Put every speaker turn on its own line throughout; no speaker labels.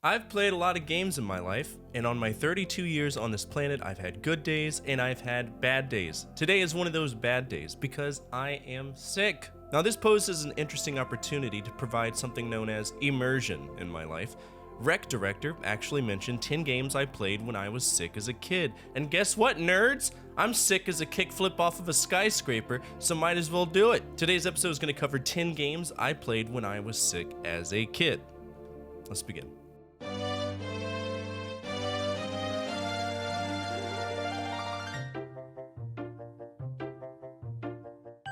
I've played a lot of games in my life, and on my 32 years on this planet, I've had good days and I've had bad days. Today is one of those bad days because I am sick. Now, this poses an interesting opportunity to provide something known as immersion in my life. Rec Director actually mentioned 10 games I played when I was sick as a kid. And guess what, nerds? I'm sick as a kickflip off of a skyscraper, so might as well do it. Today's episode is going to cover 10 games I played when I was sick as a kid. Let's begin.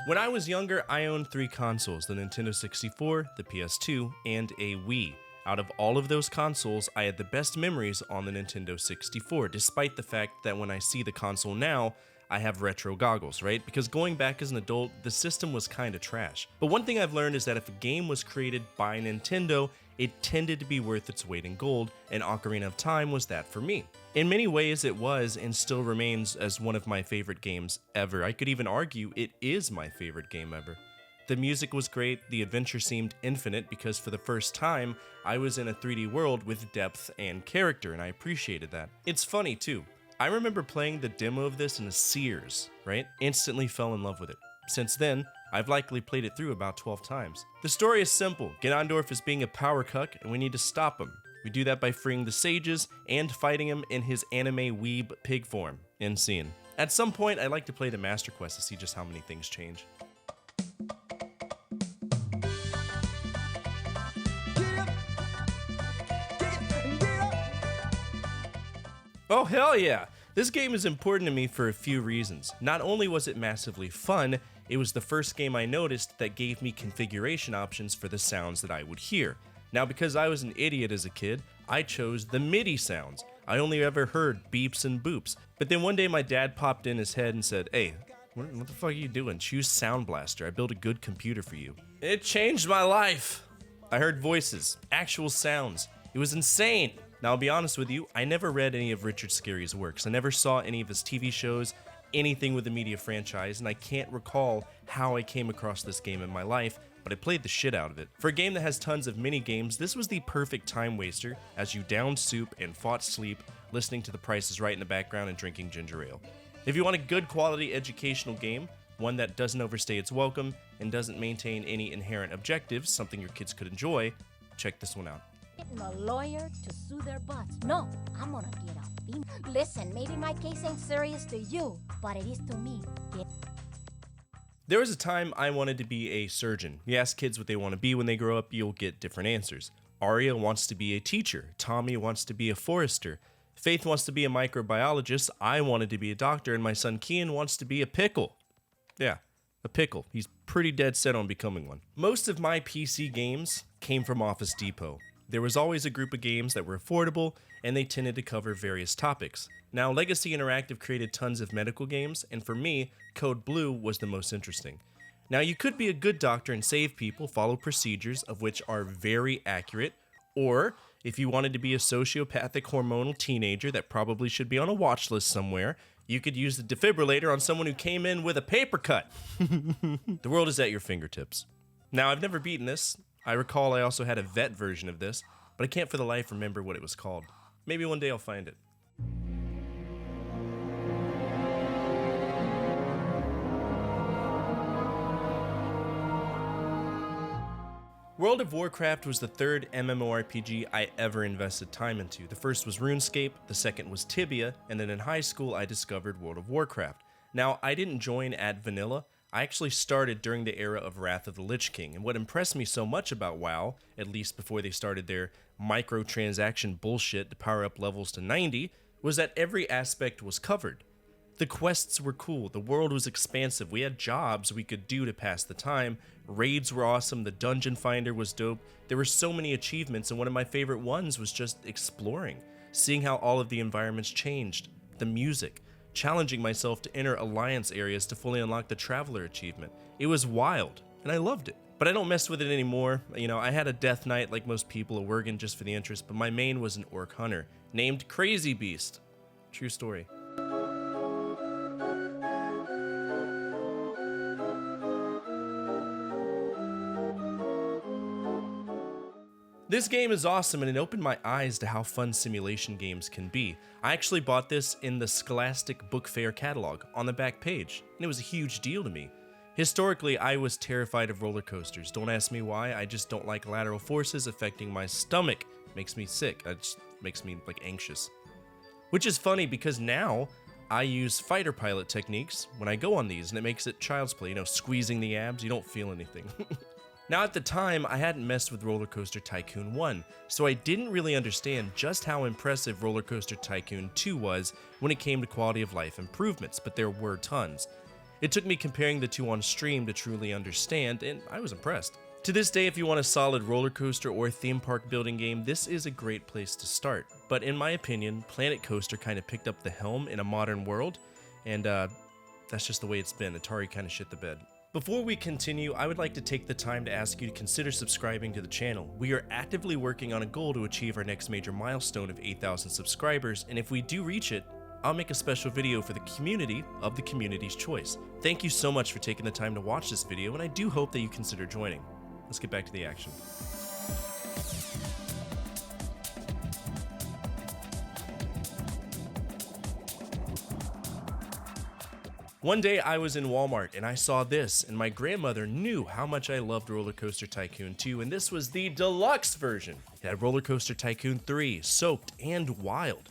When I was younger, I owned 3 consoles, the Nintendo 64, the PS2, and a Wii. Out of all of those consoles, I had the best memories on the Nintendo 64, despite the fact that when I see the console now, I have retro goggles, right? Because going back as an adult, the system was kinda trash. But one thing I've learned is that if a game was created by Nintendo, it tended to be worth its weight in gold, and Ocarina of Time was that for me. In many ways, it was and still remains as one of my favorite games ever. I could even argue it is my favorite game ever. The music was great, the adventure seemed infinite because for the first time, I was in a 3D world with depth and character, and I appreciated that. It's funny too. I remember playing the demo of this in a Sears, right? Instantly fell in love with it. Since then, I've likely played it through about 12 times. The story is simple. Ganondorf is being a power cuck, and we need to stop him. We do that by freeing the sages and fighting him in his anime weeb pig form. End scene. At some point, I'd like to play the Master Quest to see just how many things change. Oh hell yeah! This game is important to me for a few reasons. Not only was it massively fun, it was the first game I noticed that gave me configuration options for the sounds that I would hear. Now because I was an idiot as a kid, I chose the MIDI sounds. I only ever heard beeps and boops. But then one day my dad popped in his head and said, "Hey, what the fuck are you doing? Choose Sound Blaster. I built a good computer for you." It changed my life! I heard voices, actual sounds. It was insane! Now, I'll be honest with you, I never read any of Richard Scarry's works. I never saw any of his TV shows, anything with the media franchise, and I can't recall how I came across this game in my life, but I played the shit out of it. For a game that has tons of mini games, this was the perfect time waster as you downed soup and fought sleep, listening to The Price is Right in the background and drinking ginger ale. If you want a good quality educational game, one that doesn't overstay its welcome and doesn't maintain any inherent objectives, something your kids could enjoy, check this one out.
Getting a lawyer to sue their butts. No, I'm gonna get a fee. Listen, maybe my case ain't serious to you, but it is to me.
There was a time I wanted to be a surgeon. You ask kids what they want to be when they grow up, you'll get different answers. Aria wants to be a teacher. Tommy wants to be a forester. Faith wants to be a microbiologist. I wanted to be a doctor, and my son Kian wants to be a pickle. Yeah, a pickle. He's pretty dead set on becoming one. Most of my PC games came from Office Depot. There was always a group of games that were affordable, and they tended to cover various topics. Now, Legacy Interactive created tons of medical games, and for me, Code Blue was the most interesting. Now, you could be a good doctor and save people, follow procedures of which are very accurate, or if you wanted to be a sociopathic hormonal teenager that probably should be on a watch list somewhere, you could use the defibrillator on someone who came in with a paper cut. The world is at your fingertips. Now, I've never beaten this. I recall I also had a vet version of this, but I can't for the life remember what it was called. Maybe one day I'll find it. World of Warcraft was the third MMORPG I ever invested time into. The first was RuneScape, the second was Tibia, and then in high school I discovered World of Warcraft. Now, I didn't join at vanilla. I actually started during the era of Wrath of the Lich King, and what impressed me so much about WoW, at least before they started their microtransaction bullshit to power up levels to 90, was that every aspect was covered. The quests were cool, the world was expansive, we had jobs we could do to pass the time, raids were awesome, the dungeon finder was dope, there were so many achievements, and one of my favorite ones was just exploring, seeing how all of the environments changed, the music, challenging myself to enter alliance areas to fully unlock the Traveler achievement. It was wild, and I loved it. But I don't mess with it anymore. You know, I had a Death Knight like most people, a Worgen just for the interest, but my main was an Orc Hunter, named Crazy Beast. True story. This game is awesome and it opened my eyes to how fun simulation games can be. I actually bought this in the Scholastic Book Fair catalog on the back page, and it was a huge deal to me. Historically, I was terrified of roller coasters. Don't ask me why, I just don't like lateral forces affecting my stomach. Makes me sick, it just makes me like anxious. Which is funny because now I use fighter pilot techniques when I go on these, and it makes it child's play, squeezing the abs, you don't feel anything. Now at the time, I hadn't messed with Roller Coaster Tycoon 1, so I didn't really understand just how impressive Roller Coaster Tycoon 2 was when it came to quality of life improvements, but there were tons. It took me comparing the two on stream to truly understand, and I was impressed. To this day, if you want a solid roller coaster or theme park building game, this is a great place to start. But in my opinion, Planet Coaster kind of picked up the helm in a modern world, and that's just the way it's been. Atari kind of shit the bed. Before we continue, I would like to take the time to ask you to consider subscribing to the channel. We are actively working on a goal to achieve our next major milestone of 8,000 subscribers, and if we do reach it, I'll make a special video for the community of the community's choice. Thank you so much for taking the time to watch this video, and I do hope that you consider joining. Let's get back to the action. One day I was in Walmart and I saw this, and my grandmother knew how much I loved Roller Coaster Tycoon 2, and this was the deluxe version. It had Roller Coaster Tycoon 3, Soaked, and Wild.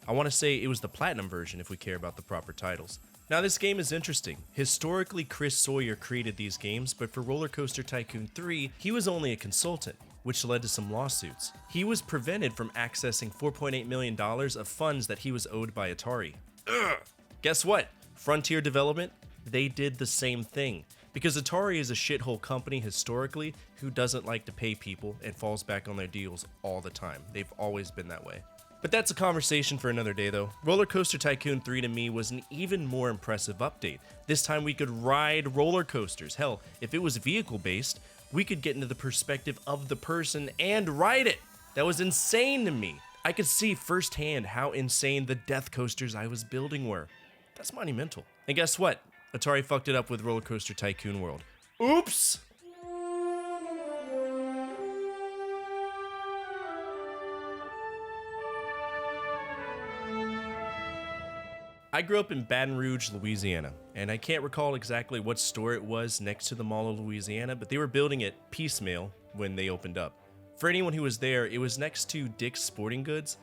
I want to say it was the platinum version if we care about the proper titles. Now this game is interesting. Historically, Chris Sawyer created these games, but for Roller Coaster Tycoon 3, he was only a consultant, which led to some lawsuits. He was prevented from accessing $4.8 million of funds that he was owed by Atari. Ugh. Guess what? Frontier Development, they did the same thing. Because Atari is a shithole company historically who doesn't like to pay people and falls back on their deals all the time. They've always been that way. But that's a conversation for another day though. Roller Coaster Tycoon 3 to me was an even more impressive update. This time we could ride roller coasters. Hell, if it was vehicle based, we could get into the perspective of the person and ride it. That was insane to me. I could see firsthand how insane the death coasters I was building were. That's monumental. And guess what? Atari fucked it up with Roller Coaster Tycoon World. Oops! I grew up in Baton Rouge, Louisiana, and I can't recall exactly what store it was next to the Mall of Louisiana, but they were building it piecemeal when they opened up. For anyone who was there, it was next to Dick's Sporting Goods.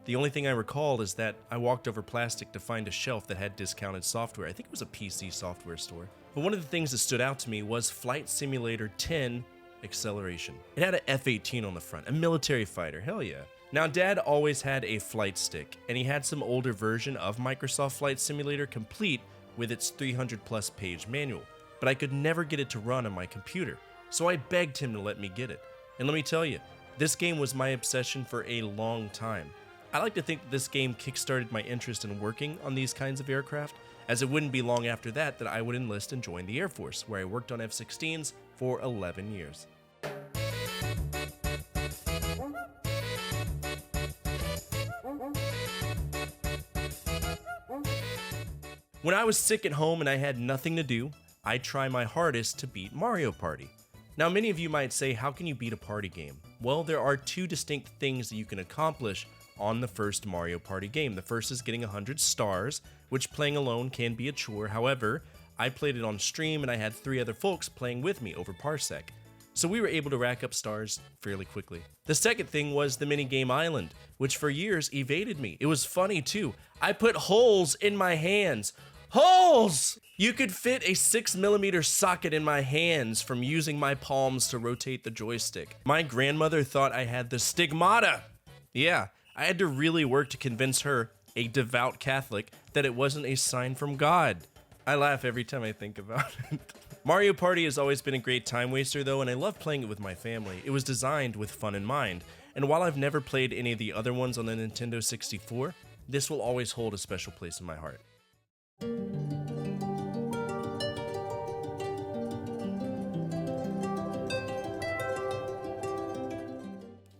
The only thing I recall is that I walked over plastic to find a shelf that had discounted software. I think it was a PC software store. But one of the things that stood out to me was Flight Simulator 10 Acceleration. It had an F-18 on the front, a military fighter, hell yeah. Now Dad always had a flight stick, and he had some older version of Microsoft Flight Simulator complete with its 300 plus page manual, but I could never get it to run on my computer, so I begged him to let me get it. And let me tell you, this game was my obsession for a long time. I like to think that this game kickstarted my interest in working on these kinds of aircraft, as it wouldn't be long after that I would enlist and join the Air Force, where I worked on F-16s for 11 years. When I was sick at home and I had nothing to do, I'd try my hardest to beat Mario Party. Now many of you might say, how can you beat a party game? Well, there are two distinct things that you can accomplish on the first Mario Party game. The first is getting 100 stars, which playing alone can be a chore. However, I played it on stream and I had 3 other folks playing with me over Parsec. So we were able to rack up stars fairly quickly. The second thing was the minigame island, which for years evaded me. It was funny too. I put holes in my hands. Holes! You could fit a 6mm socket in my hands from using my palms to rotate the joystick. My grandmother thought I had the stigmata. Yeah, I had to really work to convince her, a devout Catholic, that it wasn't a sign from God. I laugh every time I think about it. Mario Party has always been a great time waster though, and I love playing it with my family. It was designed with fun in mind, and while I've never played any of the other ones on the Nintendo 64, this will always hold a special place in my heart.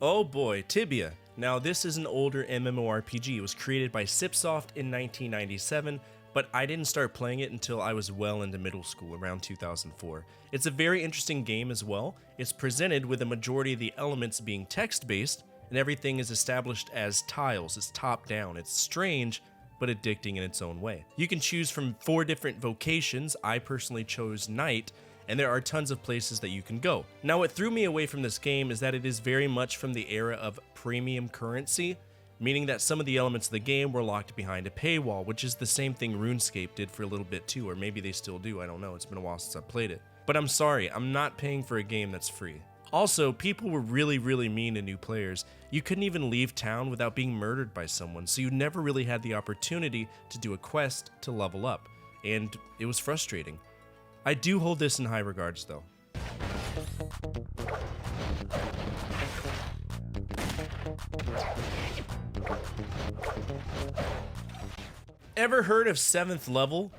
Oh boy, Tibia. Now this is an older MMORPG. It was created by Cipsoft in 1997 but I didn't start playing it until I was well into middle school, around 2004. It's a very interesting game as well. It's presented with a majority of the elements being text-based, and everything is established as tiles. It's top-down. It's strange, but addicting in its own way. You can choose from 4 different vocations. I personally chose Knight, and there are tons of places that you can go. Now, what threw me away from this game is that it is very much from the era of premium currency, meaning that some of the elements of the game were locked behind a paywall, which is the same thing RuneScape did for a little bit too, or maybe they still do, I don't know, it's been a while since I played it. But I'm sorry, I'm not paying for a game that's free. Also, people were really mean to new players. You couldn't even leave town without being murdered by someone, so you never really had the opportunity to do a quest to level up, and it was frustrating. I do hold this in high regards though. Ever heard of 7th level?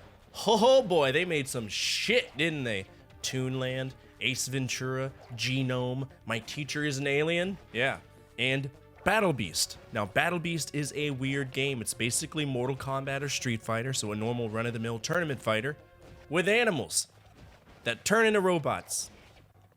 Oh boy, they made some shit, didn't they? Toonland, Ace Ventura, Genome, My Teacher is an Alien, yeah, and Battle Beast. Now, Battle Beast is a weird game. It's basically Mortal Kombat or Street Fighter, so a normal run-of-the-mill tournament fighter with animals that turn into robots.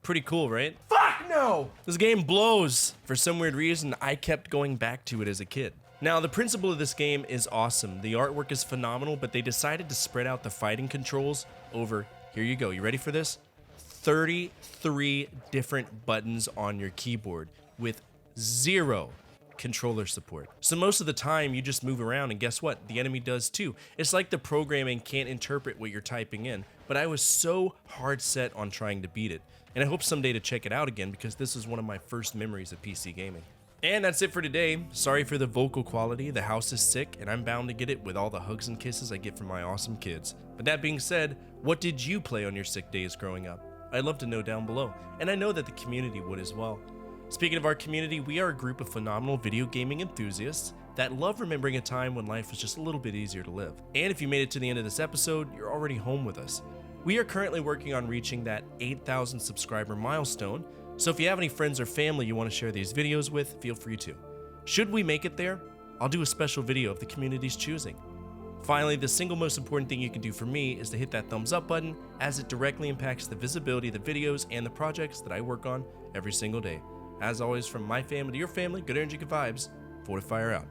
Pretty cool, right? Fuck no! This game blows. For some weird reason, I kept going back to it as a kid. Now, the principle of this game is awesome. The artwork is phenomenal, but they decided to spread out the fighting controls over, here you go, you ready for this? 33 different buttons on your keyboard with 0 controller support. So most of the time, you just move around, and guess what? The enemy does too. It's like the programming can't interpret what you're typing in, but I was so hard set on trying to beat it. And I hope someday to check it out again, because this is one of my first memories of PC gaming. And that's it for today. Sorry for the vocal quality, the house is sick, and I'm bound to get it with all the hugs and kisses I get from my awesome kids. But that being said, what did you play on your sick days growing up? I'd love to know down below, and I know that the community would as well. Speaking of our community, we are a group of phenomenal video gaming enthusiasts that love remembering a time when life was just a little bit easier to live. And if you made it to the end of this episode, you're already home with us. We are currently working on reaching that 8,000 subscriber milestone, so if you have any friends or family you want to share these videos with, feel free to. Should we make it there, I'll do a special video of the community's choosing. Finally, the single most important thing you can do for me is to hit that thumbs up button, as it directly impacts the visibility of the videos and the projects that I work on every single day. As always, from my family to your family, good energy, good vibes, Fortefyre out.